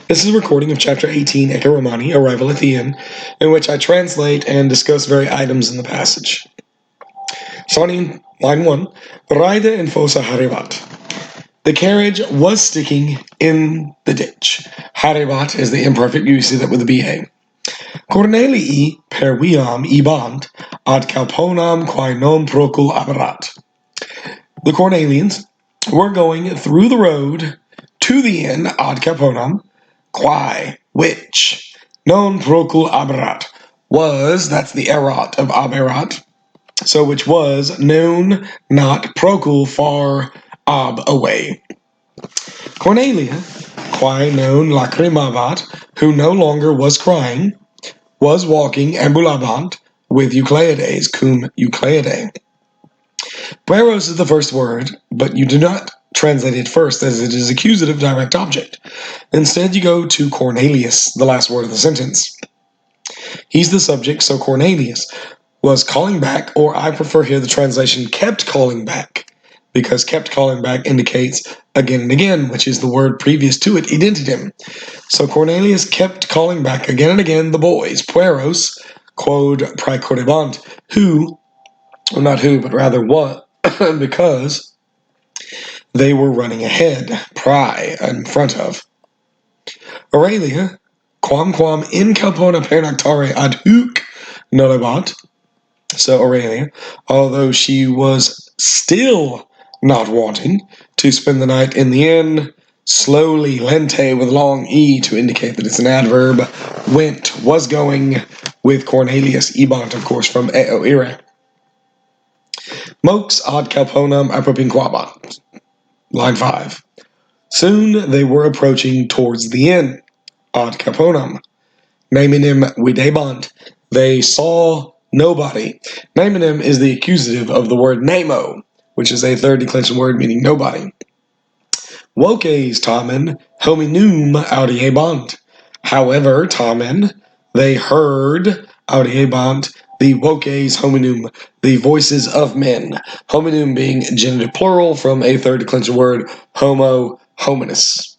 This is a recording of Chapter 18, Ecce Romani, Arrival at the Inn, in which I translate and discuss various items in the passage. Starting line 1, Raide in fossa harebat. The carriage was sticking in the ditch. Harebat is the imperfect, you see that with the BA. Cornelii per viam ibant ad calponam quae non procul aberat. The Cornelians were going through the road to the inn ad calponam, quae, which, non procul aberat, was, that's the erat of aberat, so which was known, not procul, far, ab, away. Cornelia, quae non lacrimabat, who no longer was crying, was walking ambulabant with Eucleides, cum Eucleidae. Pueros is the first word, but you do not translate it first as it is accusative direct object. Instead, you go to Cornelius, the last word of the sentence. He's the subject, so Cornelius was calling back, or I prefer here the translation kept calling back, because kept calling back indicates again and again, which is the word previous to it, identitem. So Cornelius kept calling back again and again the boys, pueros, quod praecordebant, who, well, not who, but rather what, because they were running ahead, in front of. Aurelia, quam in calpona pernactare ad huc nolebant. So Aurelia, although she was still not wanting to spend the night in the inn, slowly, lente with long E to indicate that it's an adverb, went, was going, with Cornelius ebant, of course, from eo ire. Mox ad calponam apropinquabant. Line 5. Soon they were approaching towards the inn. Ad calponam. Namenim videbant. They saw nobody. Namenim is the accusative of the word nemo, which is a third declension word meaning nobody. Woces tamen hominum audiebant. However, tamen, they heard audiebant, the woces hominum, the voices of men. Hominum being genitive plural from a third declension word, homo, hominis.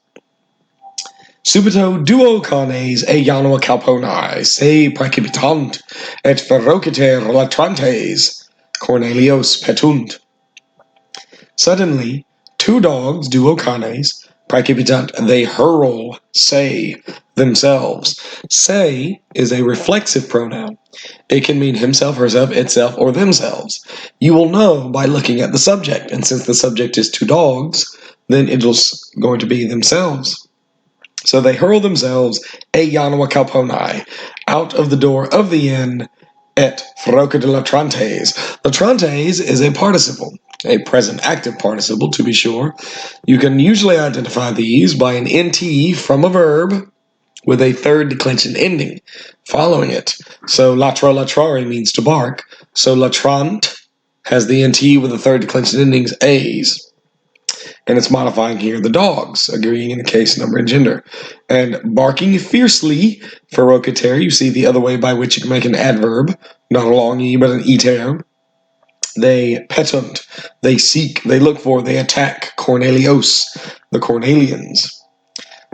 Subito duo canes e janua calponae se praecipitant et ferociter latrantes Cornelios petunt. Suddenly, two dogs, duo canes, praecipitant, they hurl, say, themselves. Say is a reflexive pronoun. It can mean himself, herself, itself, or themselves. You will know by looking at the subject, and since the subject is two dogs, then it is going to be themselves. So they hurl themselves e janua calponae out of the door of the inn et ferociter latrantes. Latrantes is a participle, a present active participle to be sure. You can usually identify these by an nt from a verb with a third declension ending following it. So latra latrare means to bark. So latrant has the nt with the third declension endings a's. And it's modifying here the dogs, agreeing in the case, number, and gender. And barking fiercely, ferociter, you see the other way by which you can make an adverb, not a long e, but an iter. They petunt, they seek, they look for, they attack Cornelios, the Cornelians.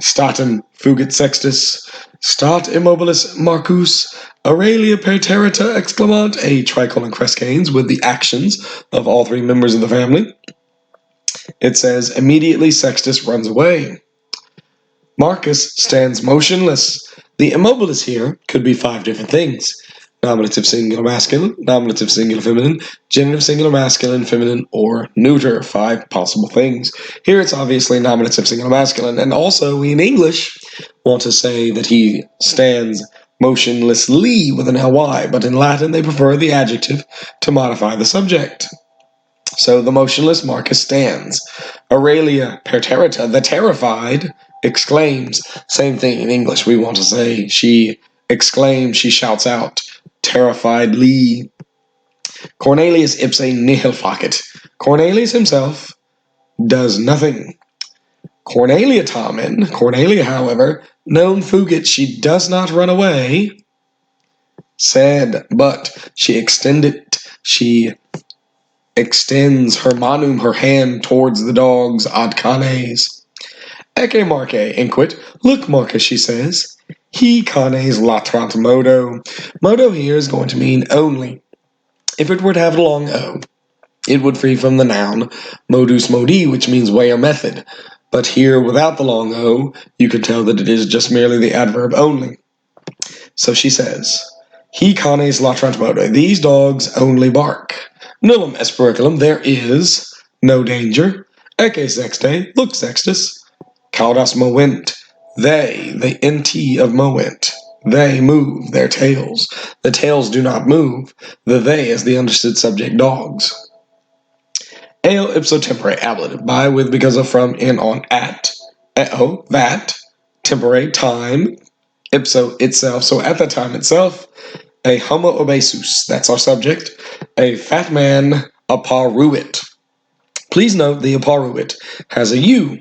Statum fugit sextus, stat immobilis Marcus, Aurelia perterrita exclamant, a tricolon crescanes with the actions of all three members of the family. It says, immediately Sextus runs away. Marcus stands motionless. The immobilis here could be 5 different things. Nominative singular masculine, nominative singular feminine, genitive singular masculine, feminine, or neuter. 5 possible things. Here it's obviously nominative singular masculine. And also, we in English want to say that he stands motionlessly with an ly, but in Latin they prefer the adjective to modify the subject. So the motionless Marcus stands. Aurelia perterrita, the terrified, exclaims. Same thing in English. We want to say she exclaims, she shouts out, terrifiedly. Cornelius ipse nihil facit. Cornelius himself does nothing. Cornelia tamen, Cornelia, however, non fugit, she does not run away, said, but she extends her manum, her hand, towards the dogs, ad canes, Ecce Marque, inquit. Look, Marcus, she says. He canes latrant modo. Modo here is going to mean only. If it were to have a long O, it would free from the noun modus modi, which means way or method. But here, without the long O, you can tell that it is just merely the adverb only. So she says, He canes latrant modo. These dogs only bark. Nullum est periculum. There is no danger. Ecce sexte. Look, Sextus. Caudas movent. They, the nt of movent. They move their tails. The tails do not move. The they is the understood subject, dogs. Eo ipso tempore, ablative, by, with, because of, from, in, on, at. Eo, that. Tempore, time. Ipso, itself. So at the time itself, a homo obesus, that's our subject. A fat man apparuit. Please note the apparuit has a U.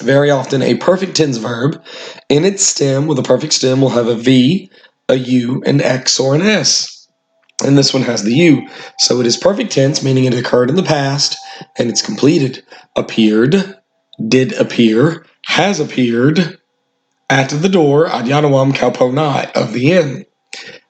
Very often a perfect tense verb. In its stem, with a perfect stem, will have a V, a U, an X, or an S. And this one has the U. So it is perfect tense, meaning it occurred in the past, and it's completed. Appeared, did appear, has appeared, at the door, ad Januam calponai, of the inn.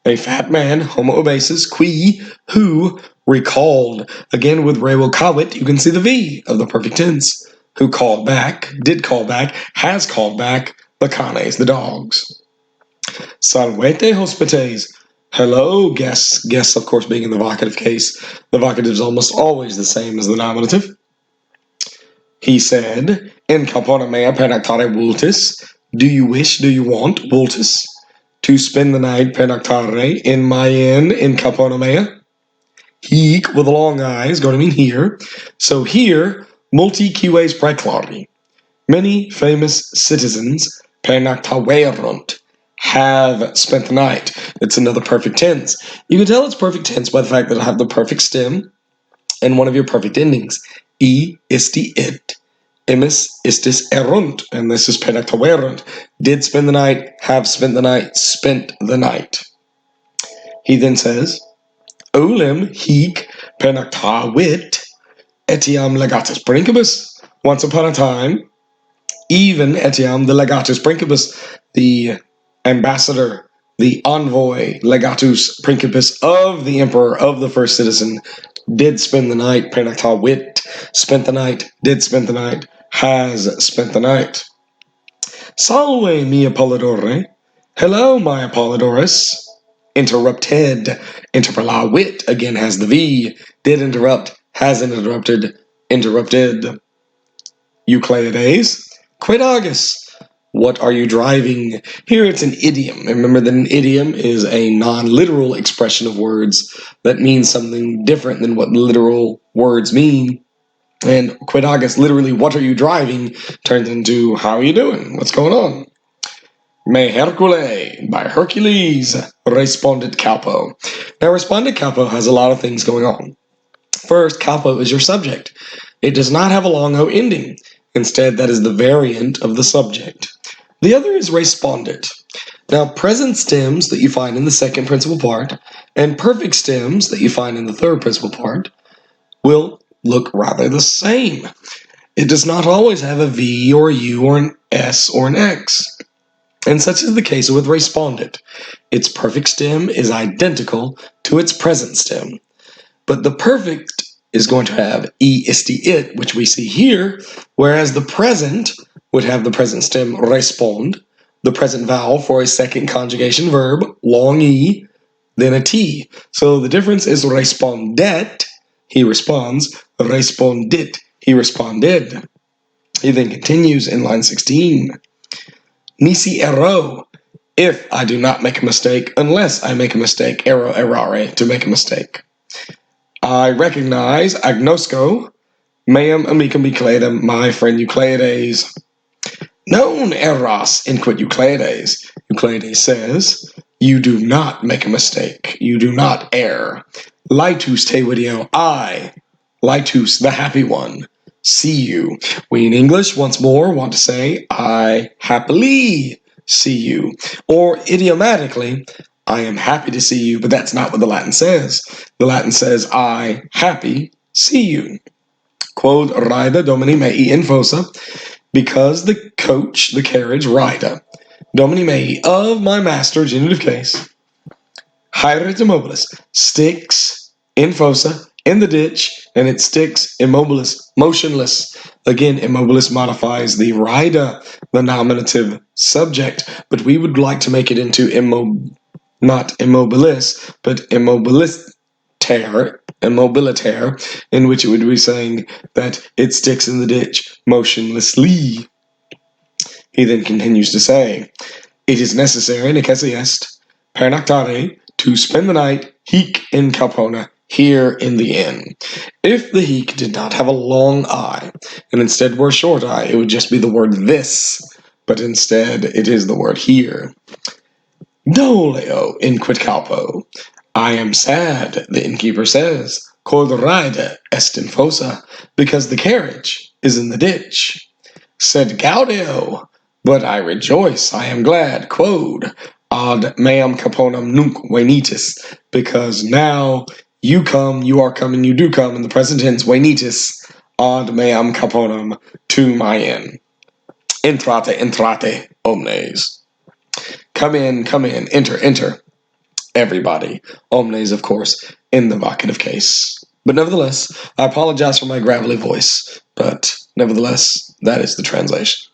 A fat man, homo obesus, qui, who, recalled. Again, with re will cavit, you can see the V of the perfect tense. Who called back, did call back, has called back, the canes, the dogs. Salvete hospites. Hello, guests. Guests, of course, being in the vocative case. The vocative is almost always the same as the nominative. He said, in capona mea pernactare vultis. Do you wish, do you want, vultis, to spend the night pernactare in my inn in capona mea? Hic, with the long I, is going to mean here. So here, multi ques praeclari. Many famous citizens, pernactaverunt, have spent the night. It's another perfect tense. You can tell it's perfect tense by the fact that I have the perfect stem and one of your perfect endings. E, isti, it. Emis, istis, erunt. And this is pernactaverunt. Did spend the night, have spent the night, spent the night. He then says, Olim, hic, pernactavit, etiam legatus principus. Once upon a time, even etiam the legatus principus, the ambassador, the envoy, legatus principus of the emperor, of the first citizen, did spend the night, pernactavit, spent the night, did spend the night, has spent the night. Salve, mi Apollodore. Hello, my Apollodorus. Interrupted. Interpelavit again has the V. Did interrupt, has interrupted, interrupted. Euclides. Quid what are you driving? Here it's an idiom. Remember that an idiom is a non-literal expression of words that means something different than what literal words mean. And quid literally, what are you driving, turns into, how are you doing? What's going on? Me Hercule, by Hercules, responded Calpo. Now, responded Calpo has a lot of things going on. First, Calpo is your subject. It does not have a long O ending. Instead, that is the variant of the subject. The other is respondent. Now, present stems that you find in the second principal part and perfect stems that you find in the third principal part will look rather the same. It does not always have a V or a U or an S or an X. And such is the case with respondent. Its perfect stem is identical to its present stem. But the perfect is going to have e isti it, which we see here, whereas the present would have the present stem respond, the present vowel for a second conjugation verb, long e, then a t. So the difference is respondet, he responds, respondit, he responded. He then continues in line 16. Nisi erro, if I do not make a mistake, unless I make a mistake, erro errare, to make a mistake. I recognize agnosco, meam amicum Euclidem, my friend Euclides. Non erras inquit Euclides. Euclides says, you do not make a mistake. You do not err. Litus te video, I, litus, the happy one, see you. We in English, once more, want to say, I happily see you. Or idiomatically, I am happy to see you, but that's not what the Latin says. The Latin says, I happy see you. Quod rida domini mei in fossa, because the coach, the carriage, rida, domini mei, of my master, genitive case, haeret immobilis, sticks in fossa, in the ditch, and it sticks immobilis, motionless. Again, immobilis modifies the rida, the nominative subject, but we would like to make it into not immobilis, but immobilitaire, in which it would be saying that it sticks in the ditch motionlessly. He then continues to say, it is necessary, necesse est, pernoctare, to spend the night, hic in Calpona, here in the inn. If the hic did not have a long I, and instead were a short I, it would just be the word this, but instead it is the word here. Doleo inquit calpo. I am sad, the innkeeper says, quod ride est in fossa, because the carriage is in the ditch. Sed gaudeo, but I rejoice, I am glad, quod ad meam caponam nunc venitis, because now you come, you are coming, you do come in the present tense, venitis, ad meam caponam, to my inn. Entrate, omnes. Come in, enter, everybody. Omnes, of course, in the vocative case. But nevertheless, I apologize for my gravelly voice, but nevertheless, that is the translation.